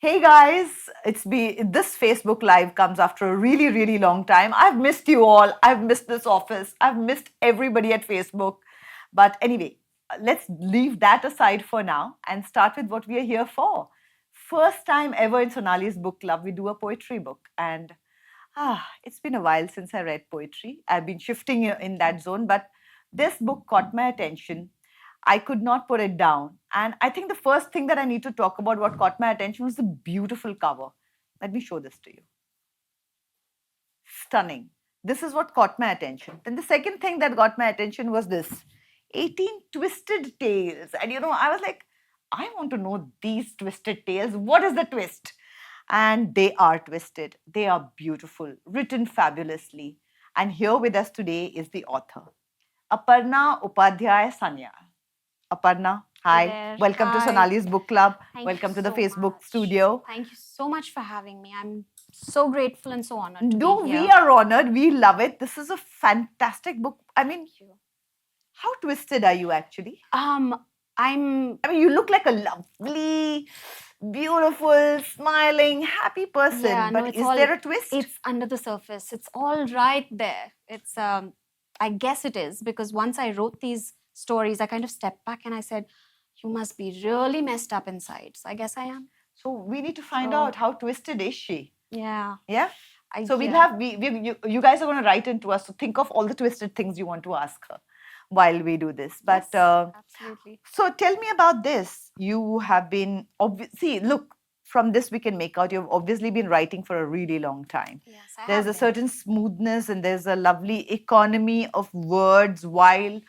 Hey guys, this Facebook Live comes after a really, really long time. I've missed you all. I've missed this office. I've missed everybody at Facebook. But anyway, let's leave that aside for now and start with what we are here for. First time ever in Sonali's book club, we do a poetry book. And it's been a while since I read poetry. I've been shifting in that zone, but this book caught my attention. I could not put it down. And I think the first thing that I need to talk about what caught my attention was the beautiful cover. Let me show this to you. Stunning. This is what caught my attention. Then the second thing that got my attention was this 18 twisted tales. And I was like, I want to know these twisted tales. What is the twist? And they are twisted. They are beautiful, written fabulously. And here with us today is the author, Aparna Sanyal. Aparna, Hi hi. there. Welcome to Hi. Sonali's book club. Thank Welcome you to the so Facebook much. studio. Thank you so much for having me. I'm so grateful and so honored to No, be here. we are honored. We love it. This is a fantastic book. I mean, Thank you. how twisted are you actually? I'm I mean, you look like a lovely, beautiful, smiling, happy person. Yeah, no, but it's is all- there a twist? it's under the surface. It's all right there. It's I guess it is because once I wrote these stories, I kind of stepped back and I said, you must be really messed up inside. So I guess I am. So we need to find So- out how twisted is she. Yeah. Yeah. So we'll yeah. have you guys are going to write into us. So think of all the twisted things you want to ask her while we do this. But Yes, absolutely. so tell me about this. You have been see, look, from this we can make out you've obviously been writing for a really long time. Yes, I There's have a been. certain smoothness and there's a lovely economy of words while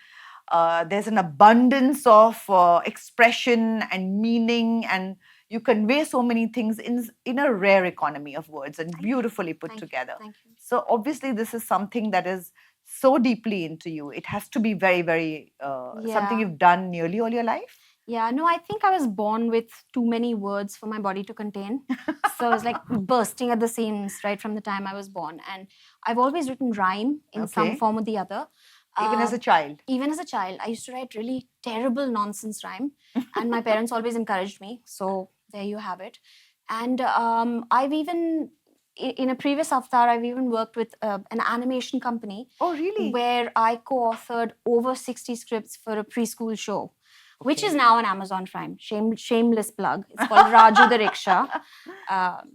there's an abundance of expression and meaning, and you convey so many things in a rare economy of words and Thank you. beautifully put Thank you. together. Thank you. So obviously this is something that is so deeply into you. It has to be very, very something Yeah. you've done nearly all your life. Yeah, no, I think I was born with too many words for my body to contain. So I was like bursting at the seams right from the time I was born. And I've always written rhyme in some Okay. form or the other. Even as a Uh, child. even as a child, I used to write really terrible nonsense rhyme. And my parents always encouraged me. So there you have it. And I've even, in a previous avatar, I've even worked with an animation company Oh, really? where I co-authored over 60 scripts for a preschool show, which is Okay. now on Amazon Prime. Shameless plug. It's called Raju the Rickshaw.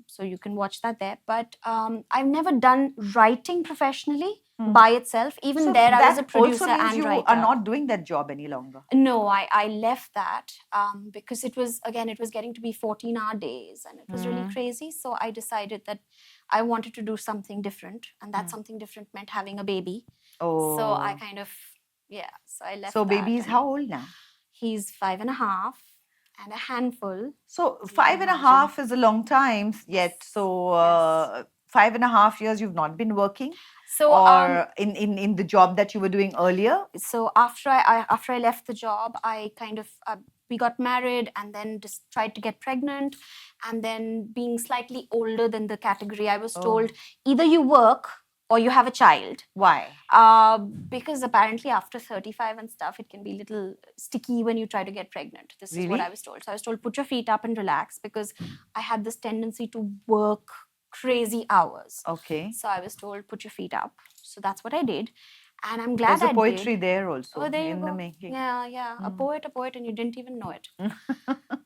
So you can watch that there. But I've never done writing professionally by itself. Even So there, I was a that producer also means and you writer. are not doing that job any longer. No, I left that because it was getting to be 14-hour days and it was really crazy. So I decided that I wanted to do something different. And that something different meant having a baby. Oh. So I kind of, so I left So that. baby is and how old now? He's 5.5 and a handful. So You five can and a imagine. half is a long time yet. Yes, So yes. 5.5 years you've not been working, So or in the job that you were doing earlier. so after I left the job, I kind of we got married and then just tried to get pregnant, and then being slightly older than the category, I was told either you work or you have a child. Why? Because apparently after 35 and stuff, it can be a little sticky when you try to get pregnant. This is what Really? I was told. So I was told, put your feet up and relax, because I had this tendency to work crazy hours. Okay. So I was told, put your feet up. So that's what I did. And I'm glad There's I a poetry did. there also Oh, there you in go. the making. Yeah. A poet, and you didn't even know it.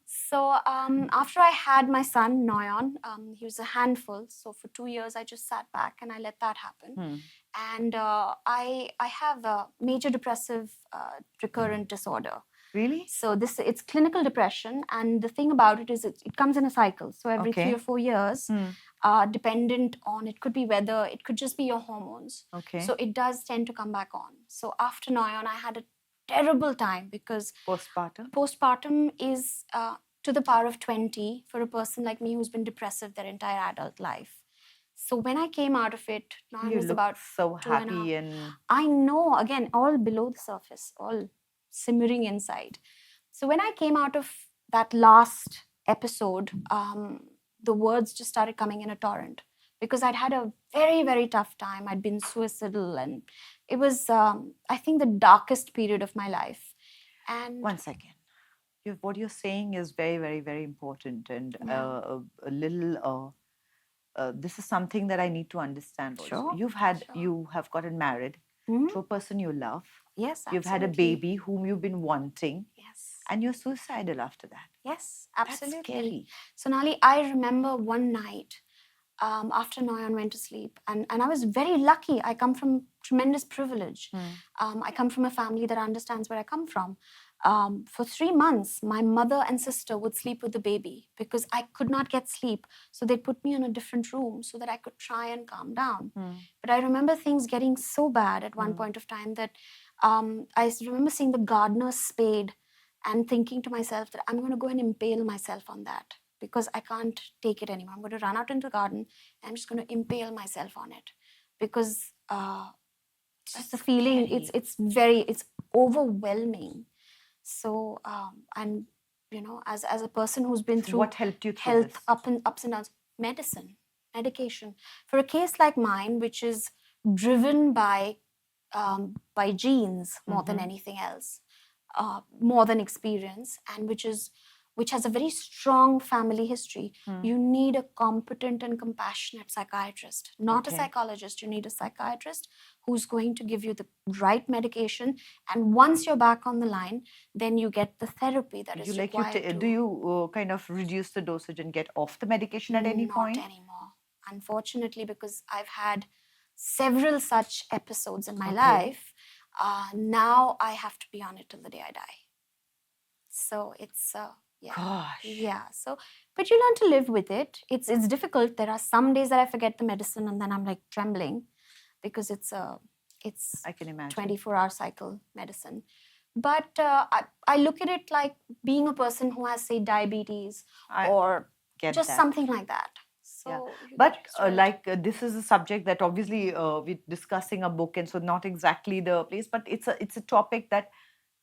So after I had my son, Noyon, he was a handful. So for 2 years, I just sat back and I let that happen. And I have a major depressive recurrent disorder. Really? So it's clinical depression, and the thing about it is it comes in a cycle. So every Okay. 3 or 4 years, dependent on, it could be weather, it could just be your hormones. Okay. So it does tend to come back on. So after Noyon, I had a terrible time because postpartum is to the power of 20 for a person like me who's been depressive their entire adult life. So when I came out of it, Noyon You was look about so 2.5. happy and I know, again, all below the surface, all simmering inside. So when I came out of that last episode, the words just started coming in a torrent, because I'd had a very, very tough time. I'd been suicidal, and it was, I think, the darkest period of my life. And 1 second. what you're saying is very, very, very important, and Yeah. a little. This is something that I need to understand also. Sure. Sure. You have gotten married Mhm. to a person you love. Yes, You've had a absolutely. baby whom you've been wanting, Yes. and you're suicidal after that. Yes, That's absolutely. scary. Sonali, I remember one night after Noyan went to sleep, and I was very lucky. I come from tremendous privilege. I come from a family that understands where I come from. For 3 months, my mother and sister would sleep with the baby because I could not get sleep. So they'd put me in a different room so that I could try and calm down. But I remember things getting so bad at one point of time that I remember seeing the gardener's spade and thinking to myself that I'm going to go and impale myself on that because I can't take it anymore. I'm going to run out into the garden and I'm just going to impale myself on it because just the feeling it's overwhelming. So and as a person who's been through What helped you through health this? ups and downs, medication for a case like mine, which is driven by genes more than anything else, more than experience, and which has a very strong family history. You need a competent and compassionate psychiatrist, not a psychologist. You need a psychiatrist who's going to give you the right medication. And once you're back on the line, then you get the therapy that is required. Do you kind of reduce the dosage and get off the medication at any point? Not anymore, unfortunately, because I've had several such episodes in my life. Now I have to be on it till the day I die. So it's yeah. Gosh. Yeah. So, but you learn to live with it. It's difficult. There are some days that I forget the medicine and then I'm like trembling because it's I can imagine 24-hour cycle medicine. But I look at it like being a person who has, say, diabetes or just something like that. So, but this is a subject that obviously we're discussing a book, and so not exactly the place, but it's a topic that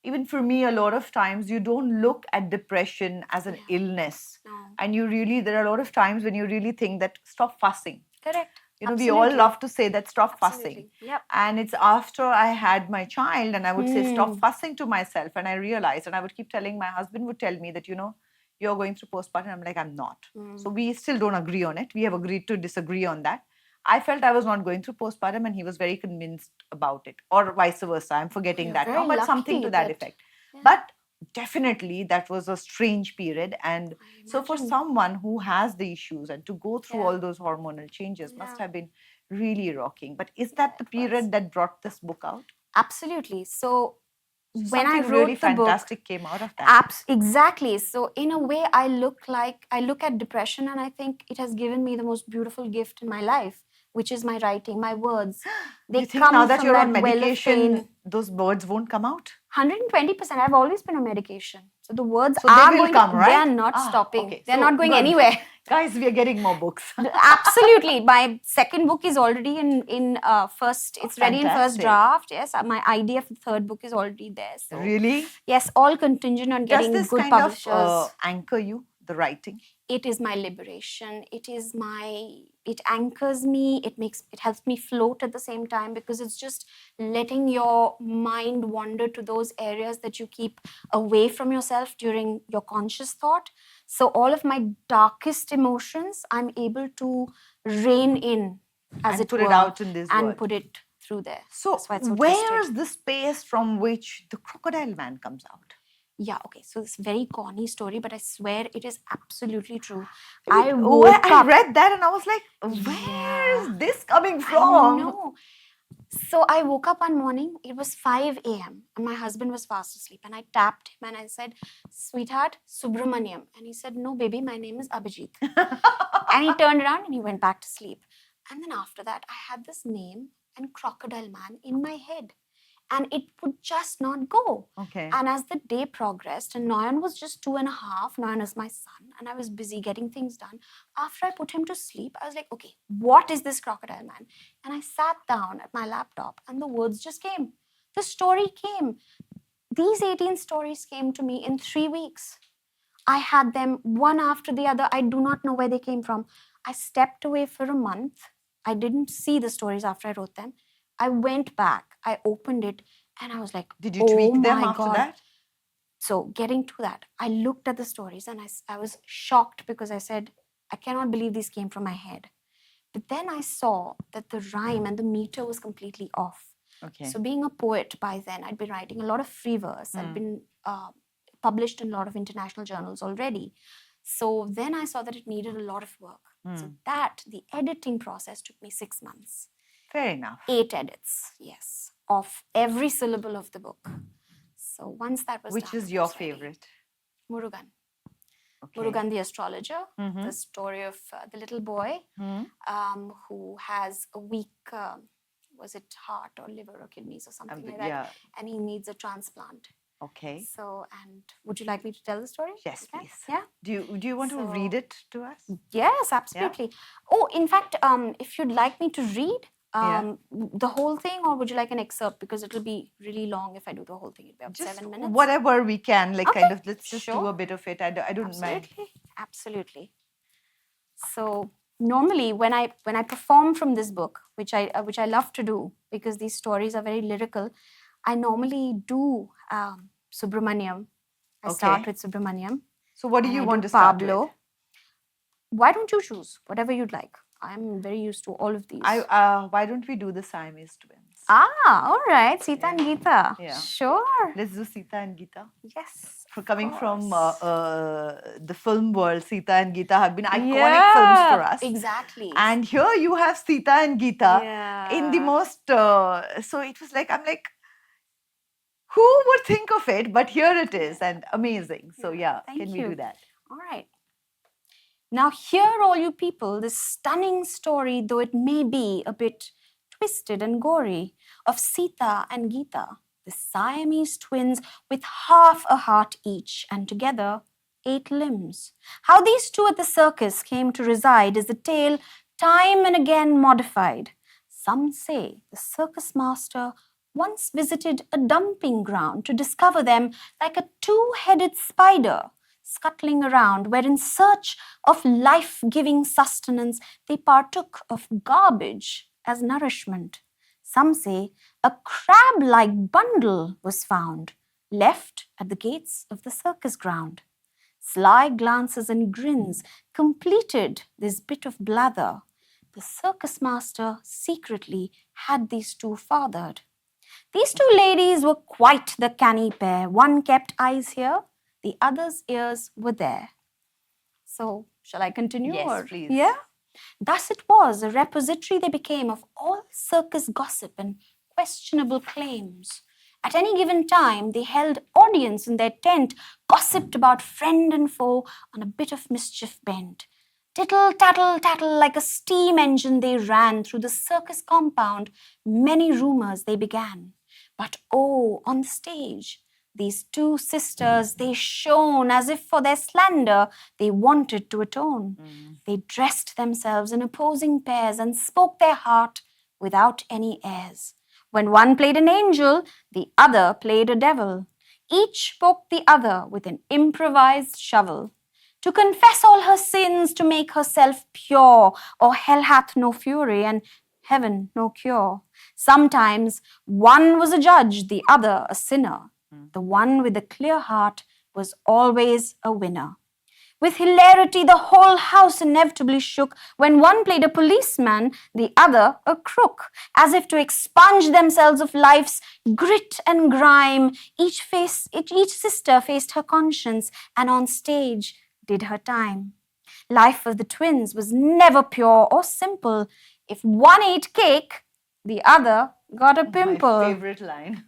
even for me, a lot of times you don't look at depression as an illness. No. And there are a lot of times when you really think that stop fussing. Correct. We all love to say that stop fussing. Yep. And it's after I had my child and I would say stop fussing to myself, and I realized, and I would keep telling, my husband would tell me that, you're going through postpartum. I'm like, I'm not. So we still don't agree on it. We have agreed to disagree on that. I felt I was not going through postpartum and he was very convinced about it, or vice versa. I'm forgetting that now, but something to that effect. But definitely that was a strange period. And so for someone who has the issues and to go through all those hormonal changes must have been really rocking. But is that the period that brought this book out? Absolutely. So when I wrote really the fantastic book, came out of that. Exactly. So in a way, I look at depression and I think it has given me the most beautiful gift in my life, which is my writing, my words. They you think now that you're on medication, those words won't come out? 120%. I've always been on medication. So the words are they will going come, right? They are not stopping. Okay. They're not going anywhere. Guys, we are getting more books. Absolutely. My second book is already in first. It's ready in first draft. Yes, my idea for the third book is already there. So really? Yes, all contingent on getting good publishers. Does this kind of anchor you, the writing? It is my liberation. It anchors me. It helps me float at the same time because it's just letting your mind wander to those areas that you keep away from yourself during your conscious thought. So all of my darkest emotions, I'm able to rein in, as it were, put it out in this and put it through there. So where is the space from which the crocodile man comes out? Yeah, okay. So it's a very corny story, but I swear it is absolutely true. I read that and I was like, where is this coming from? No. So I woke up one morning, it was 5 a.m. and my husband was fast asleep, and I tapped him and I said, "Sweetheart, Subramaniam." And he said, "No, baby, my name is Abhijit." And he turned around and he went back to sleep. And then after that, I had this name and crocodile man in my head. And it would just not go. Okay. And as the day progressed, and Noyan was just 2.5, Noyan is my son, and I was busy getting things done. After I put him to sleep, I was like, okay, what is this crocodile man? And I sat down at my laptop, and the words just came. The story came. These 18 stories came to me in 3 weeks. I had them one after the other. I do not know where they came from. I stepped away for a month. I didn't see the stories after I wrote them. I went back, I opened it, and I was like, did you tweak them after that? So getting to that, I looked at the stories and I was shocked because I said, I cannot believe these came from my head. But then I saw that the rhyme and the meter was completely off. Okay. So being a poet by then, I'd been writing a lot of free verse. I'd been published in a lot of international journals already. So then I saw that it needed a lot of work. So the editing process took me 6 months. Fair enough. 8 edits, yes, of every syllable of the book. So once that was Which done, is your favorite? Murugan. Okay. Murugan the astrologer, the story of the little boy who has a weak, was it heart or liver or kidneys or something like that? Yeah. And he needs a transplant. Okay. So, and would you like me to tell the story? Yes, Okay. please. Yeah. Do you want to read it to us? Yes, absolutely. Yeah. Oh, in fact, if you'd like me to read the whole thing, or would you like an excerpt? Because it'll be really long if I do the whole thing. It'll be about Just 7 minutes. Whatever we can, like kind of, let's just do a bit of it. I don't mind. Absolutely. So normally when I perform from this book, which I love to do because these stories are very lyrical, I normally do Subramaniam. I start with Subramaniam. So what do you want to start Pablo. with? Why don't you choose whatever you'd like? I'm very used to all of these. Why don't we do the Siamese twins? All right. Sita and Geeta. Yeah. Sure. Let's do Sita and Geeta. Yes. Coming from the film world, Sita and Geeta have been iconic films for us. Exactly. And here you have Sita and Geeta in the most... so it was like, I'm like, who would think of it? But here it is, and amazing. So can we do that? All right. Now hear, all you people, this stunning story, though it may be a bit twisted and gory, of Sita and Geeta, the Siamese twins with half a heart each, and together 8 limbs. How these two at the circus came to reside is a tale time and again modified. Some say the circus master once visited a dumping ground to discover them like a 2-headed spider scuttling around, where in search of life-giving sustenance they partook of garbage as nourishment. Some say a crab-like bundle was found, left at the gates of the circus ground. Sly glances and grins completed this bit of blather. The circus master secretly had these two fathered. These two ladies were quite the canny pair. One kept eyes here, the other's ears were there. So, shall I continue? Yes, please. Yeah? Thus it was, a repository they became of all circus gossip and questionable claims. At any given time, they held audience in their tent, gossiped about friend and foe on a bit of mischief bent. Tittle, tattle, tattle, like a steam engine they ran through the circus compound. Many rumors they began. But oh, on the stage, these two sisters, they shone as if for their slander they wanted to atone. They dressed themselves in opposing pairs and spoke their heart without any airs. When one played an angel, the other played a devil. Each poked the other with an improvised shovel. To confess all her sins, to make herself pure, or hell hath no fury and heaven no cure. Sometimes one was a judge, the other a sinner. The one with the clear heart was always a winner. With hilarity, the whole house inevitably shook when one played a policeman, the other a crook. As if to expunge themselves of life's grit and grime, each sister faced her conscience and on stage did her time. Life of the twins was never pure or simple. If one ate cake, the other got a pimple. My favorite line.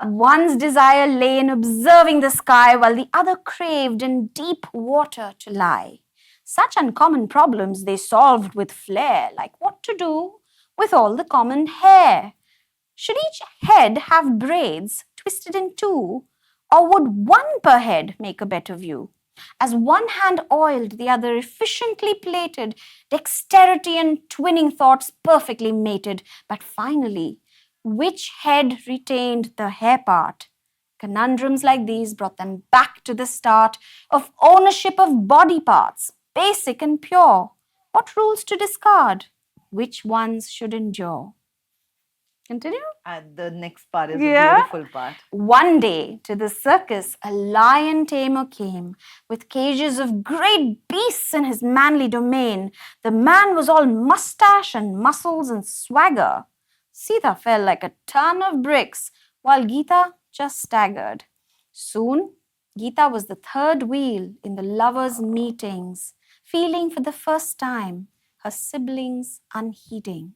One's desire lay in observing the sky, while the other craved in deep water to lie. Such uncommon problems they solved with flair, like what to do with all the common hair. Should each head have braids twisted in two, or would one per head make a better view? As one hand oiled, the other efficiently plaited, dexterity and twinning thoughts perfectly mated. But finally, which head retained the hair part? Conundrums like these brought them back to the start of ownership of body parts, basic and pure. What rules to discard? Which ones should endure? Continue? And the next part is Yeah. a beautiful part. One day, to the circus, a lion tamer came with cages of great beasts in his manly domain. The man was all mustache and muscles and swagger. Sita fell like a ton of bricks, while Geeta just staggered. Soon, Geeta was the third wheel in the lovers' meetings, feeling for the first time her siblings unheeding.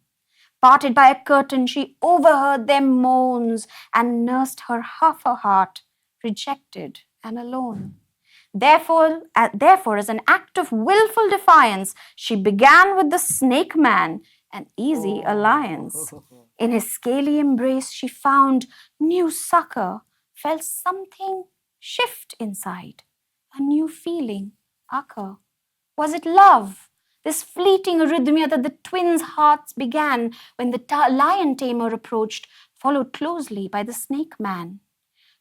Parted by a curtain, she overheard their moans and nursed her half a heart, rejected and alone. Therefore, as an act of willful defiance, she began with the snake man, an easy alliance. In his scaly embrace, she found new succor, felt something shift inside, a new feeling occur. Was it love? This fleeting arrhythmia that the twins' hearts began when the lion tamer approached, followed closely by the snake man.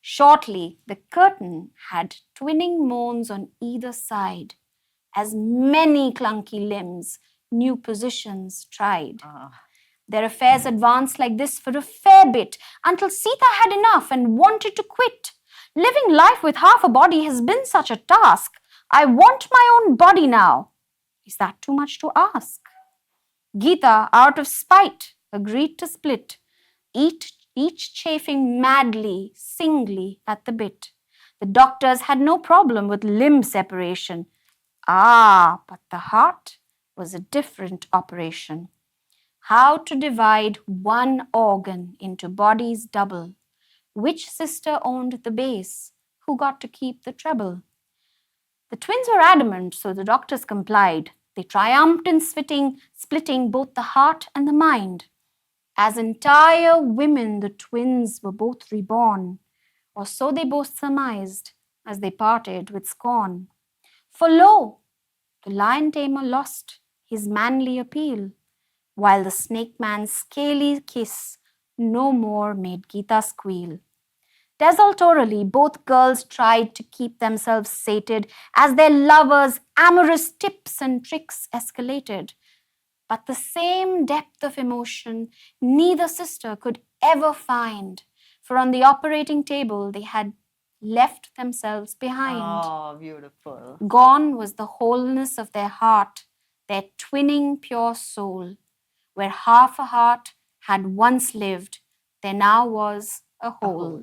Shortly, the curtain had twinning moans on either side, as many clunky limbs, new positions tried. Their affairs advanced like this for a fair bit until Sita had enough and wanted to quit. Living life with half a body has been such a task. I want my own body now. Is that too much to ask? Geeta, out of spite, agreed to split, each chafing madly, singly at the bit. The doctors had no problem with limb separation. But the heart was a different operation. How to divide one organ into bodies double? Which sister owned the bass? Who got to keep the treble? The twins were adamant, so the doctors complied. They triumphed in splitting both the heart and the mind. As entire women, the twins were both reborn, or so they both surmised as they parted with scorn. For lo, the lion tamer lost his manly appeal, while the snake man's scaly kiss no more made Geeta squeal. Desultorily, both girls tried to keep themselves sated as their lovers' amorous tips and tricks escalated. But the same depth of emotion neither sister could ever find, for on the operating table they had left themselves behind. Oh, beautiful. Gone was the wholeness of their heart, their twinning pure soul. Where half a heart had once lived, there now was a whole.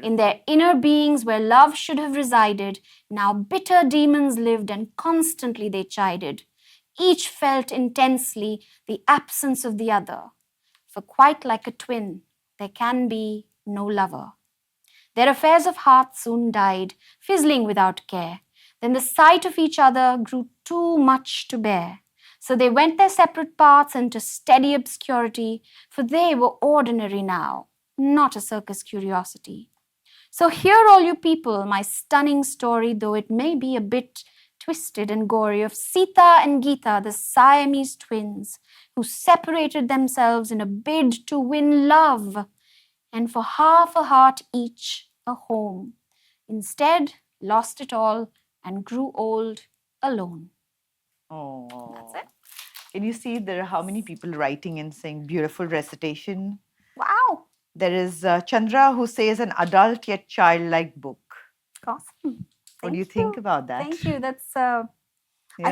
In their inner beings where love should have resided, now bitter demons lived and constantly they chided. Each felt intensely the absence of the other, for quite like a twin, there can be no lover. Their affairs of heart soon died, fizzling without care. Then the sight of each other grew too much to bear. So they went their separate paths into steady obscurity, for they were ordinary now, not a circus curiosity. So hear all you people my stunning story, though it may be a bit twisted and gory, of Sita and Geeta, the Siamese twins, who separated themselves in a bid to win love, and for half a heart each, a home. Instead, lost it all and grew old alone. Oh, That's it. Can you see there are how many people writing and saying beautiful recitation? Wow. There is Chandra who says an adult yet childlike book. Awesome. What do you think about that? Thank you. That's I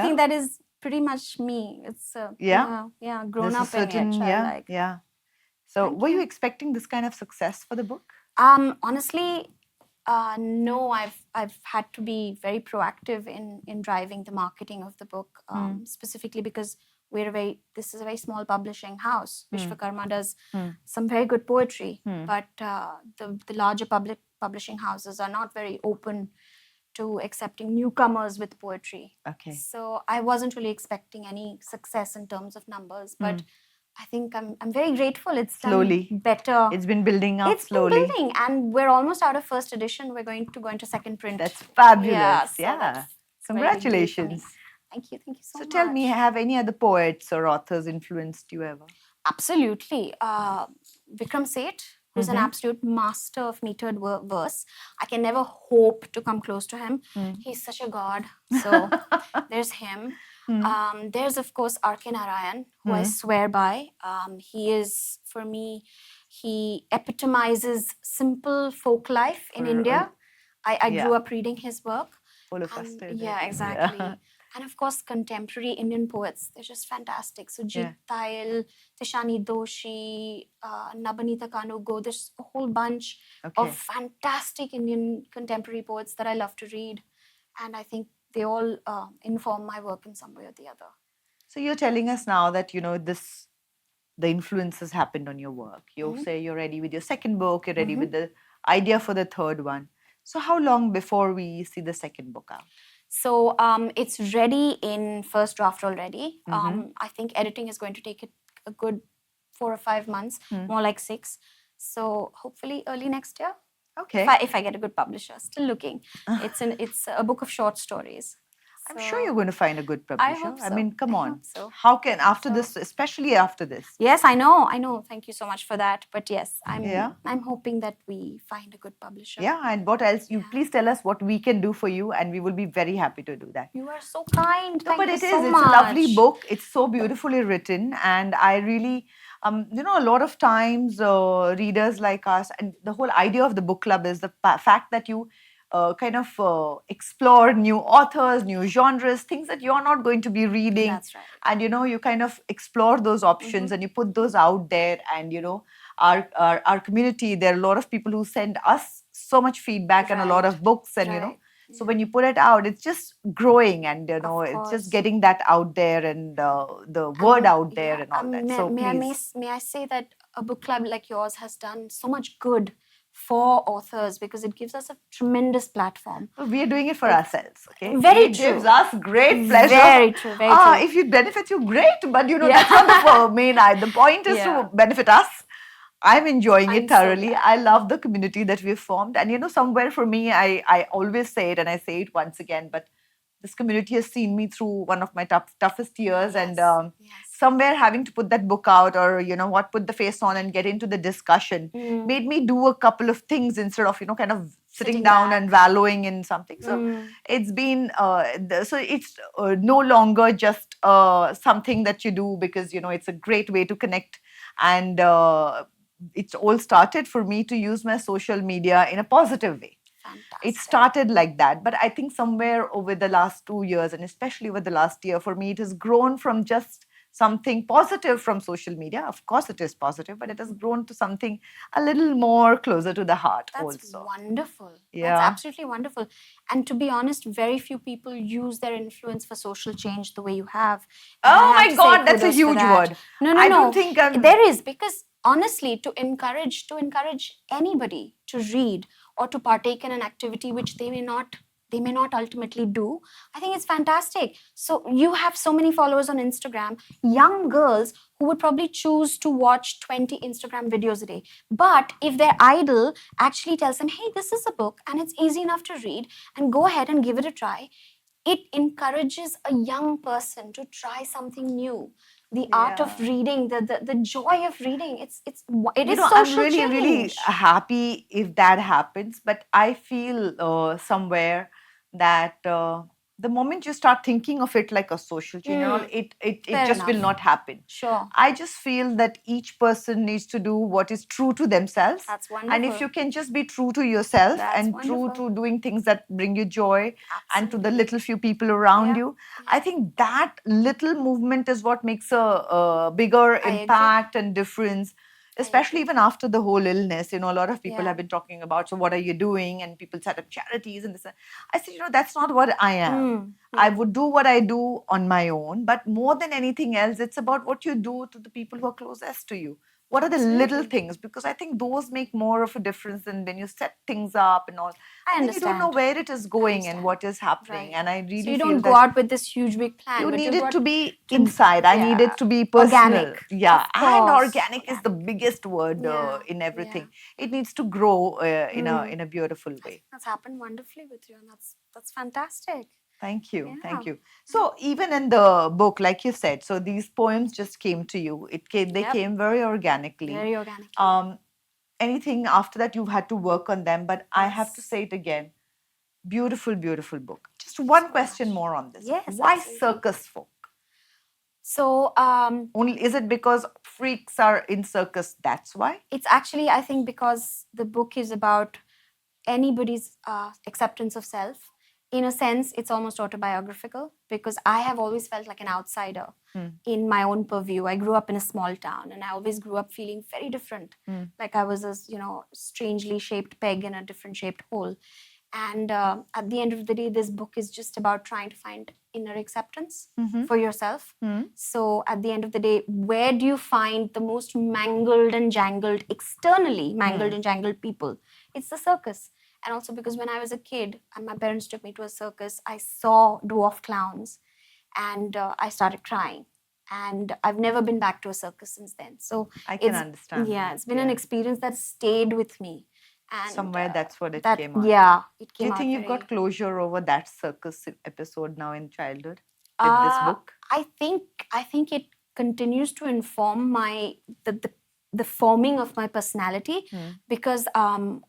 think that is pretty much me. It's grown up and yet childlike. Yeah. So were you expecting this kind of success for the book? Honestly, no. I've had to be very proactive in driving the marketing of the book, specifically because this is a very small publishing house. Vishwakarma does some very good poetry, but the larger publishing houses are not very open to accepting newcomers with poetry. Okay. So I wasn't really expecting any success in terms of numbers, but I think I'm very grateful. It's slowly done better. It's been building up It's slowly. been building, and we're almost out of first edition. We're going to go into second print. That's fabulous. Yeah. Congratulations. Thank you so much. So tell me, have any other poets or authors influenced you ever? Absolutely. Vikram Seth, who's an absolute master of metered verse. I can never hope to come close to him. He's such a god. So there's him. There's, of course, R.K. Narayan, who I swear by. He is, for me, he epitomizes simple folk life in India. I grew up reading his work. Full of festivity. Yeah, exactly. And of course, contemporary Indian poets. They're just fantastic. So, Jeet Tayal, Tishani Doshi, Nabanita Kanugo, there's a whole bunch of fantastic Indian contemporary poets that I love to read. And I think they all inform my work in some way or the other. So you're telling us now that, the influences happened on your work. You say you're ready with your second book, you're ready with the idea for the third one. So how long before we see the second book out? So it's ready in first draft already. I think editing is going to take it a good 4 or 5 months, more like 6. So hopefully early next year. Okay. If I get a good publisher. Still looking. It's a book of short stories. I'm sure you're going to find a good publisher. I hope so. I mean, come on. So. How can, after this, especially after this? Yes, I know. Thank you so much for that. But yes, I'm hoping that we find a good publisher. Yeah, and what else? You please tell us what we can do for you, and we will be very happy to do that. You are so kind. No, Thank you so It's much. a lovely book. It's so beautifully written, and I really, a lot of times readers like us, and the whole idea of the book club is the fact that you kind of explore new authors, new genres, things that you're not going to be reading. That's right. And you kind of explore those options and you put those out there. And our community, there are a lot of people who send us so much feedback and a lot of books, and so when you put it out, it's just growing, and it's just getting that out there, and the word out there, and all that. So may I say that a book club like yours has done so much good for authors, because it gives us a tremendous platform. We are doing it for ourselves, okay? Very it true. It gives us great pleasure. Very true, very true. If it benefits you, great, but that's not the main. The point is to benefit us. I'm enjoying it thoroughly. So I love the community that we've formed. And somewhere for me, I always say it, and I say it once again, but this community has seen me through one of my toughest years. Yes. And somewhere having to put that book out, or put the face on and get into the discussion made me do a couple of things instead of kind of sitting down back and wallowing in something. So it's been so it's no longer just something that you do because it's a great way to connect. And it's all started for me to use my social media in a positive way. Fantastic. It started like that, but I think somewhere over the last 2 years, and especially over the last year, for me, it has grown from just something positive from social media. Of course, it is positive, but it has grown to something a little more closer to the heart. That's also wonderful. Yeah, that's absolutely wonderful. And to be honest, very few people use their influence for social change the way you have. Oh my God, that's a huge word. No, I don't think there is, because honestly, to encourage anybody to read or to partake in an activity which they may not ultimately do, I think it's fantastic. So you have so many followers on Instagram, young girls who would probably choose to watch 20 Instagram videos a day. But if their idol actually tells them, hey, this is a book and it's easy enough to read, and go ahead and give it a try, it encourages a young person to try something new. The art of reading, the joy of reading, it is social I'm change. really happy if that happens, but I feel somewhere that the moment you start thinking of it like a social change, it just will not happen. Sure. I just feel that each person needs to do what is true to themselves. That's wonderful. And if you can just be true to yourself and wonderful. true to doing things that bring you joy, Absolutely. and to the little few people around you, I think that little movement is what makes a bigger impact and difference. Especially even after the whole illness, a lot of people have been talking about, so what are you doing? And people set up charities and this. I said, that's not what I am. I would do what I do on my own, but more than anything else, it's about what you do to the people who are closest to you. What are the little things? Because I think those make more of a difference than when you set things up and all. I understand. You don't know where it is going and what is happening. And I really so you feel don't go out with this huge big plan. You need it to be inside. I need it to be personal. Organic. Yeah, and organic is the biggest word in everything. It needs to grow in a beautiful way. That's happened wonderfully with you, and that's fantastic. Thank you. Thank you. So even in the book, like you said, so these poems just came to you. They came very organically. Very organically. Anything after that, you've had to work on them. But I have to say it again. Beautiful, beautiful book. Just one so question much. more on this. Yes, Why absolutely. circus folk? So Only is it because freaks are in circus? That's why. it's actually, I think, because the book is about anybody's acceptance of self. In a sense, it's almost autobiographical because I have always felt like an outsider in my own purview. I grew up in a small town, and I always grew up feeling very different, like I was a strangely shaped peg in a different shaped hole. And at the end of the day, this book is just about trying to find inner acceptance for yourself. So at the end of the day, where do you find the most mangled and jangled, externally mangled and jangled people? It's the circus. And also because when I was a kid and my parents took me to a circus, I saw dwarf clowns and I started crying. And I've never been back to a circus since then. So I can understand. Yeah, it's been an experience that stayed with me. And somewhere that's what it that, came out. yeah, it Do came you out think you've very- got closure over that circus episode now in childhood with this book? I think it continues to inform my the forming of my personality because I'm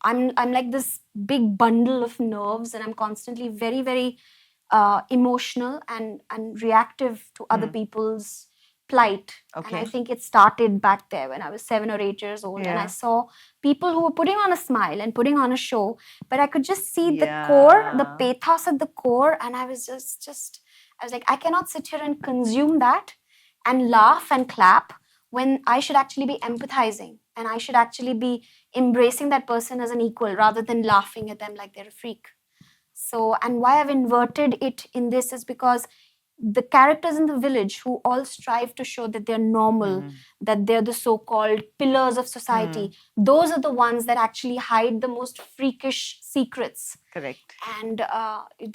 like this big bundle of nerves, and I'm constantly very very emotional and reactive to other people's plight. And I Okay. think it started back there when I was 7 or 8 years old, and I Yeah. saw people who were putting on a smile and putting on a show, but I could just see the core, the Yeah. pathos at the core, and I was just I was like, I cannot sit here and consume that and laugh and clap when I should actually be empathizing and I should actually be embracing that person as an equal rather than laughing at them like they're a freak. So, and why I've inverted it in this is because the characters in the village who all strive to show that they're normal, that they're the so-called pillars of society, those are the ones that actually hide the most freakish secrets. Correct. And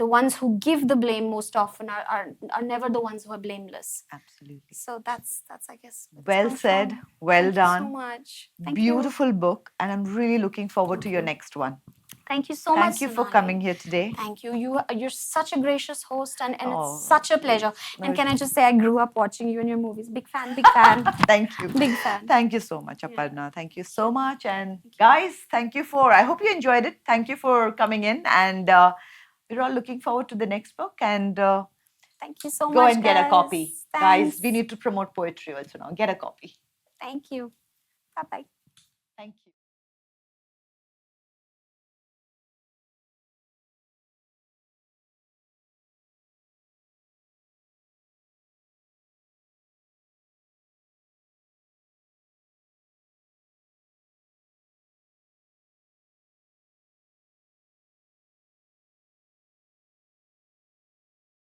the ones who give the blame most often are never the ones who are blameless. Absolutely. So that's I guess. Well said. Well Thank done. you so much. Thank Beautiful book, and I'm really looking forward to your next one. Thank you so much. Thank you for Sonali. coming here today. Thank you. You're such a gracious host, and Oh, it's such a pleasure. no, And can I just say, I grew up watching you and your movies. Big fan, big fan. Thank you. Big fan. Thank you so much, Aparna. Thank you so much. And guys, thank you for, I hope you enjoyed it. Thank you for coming in. And we're all looking forward to the next book. And thank you so much. Go and get a copy. Thanks. Guys, we need to promote poetry also now. Get a copy. Thank you. Bye bye. Thank you.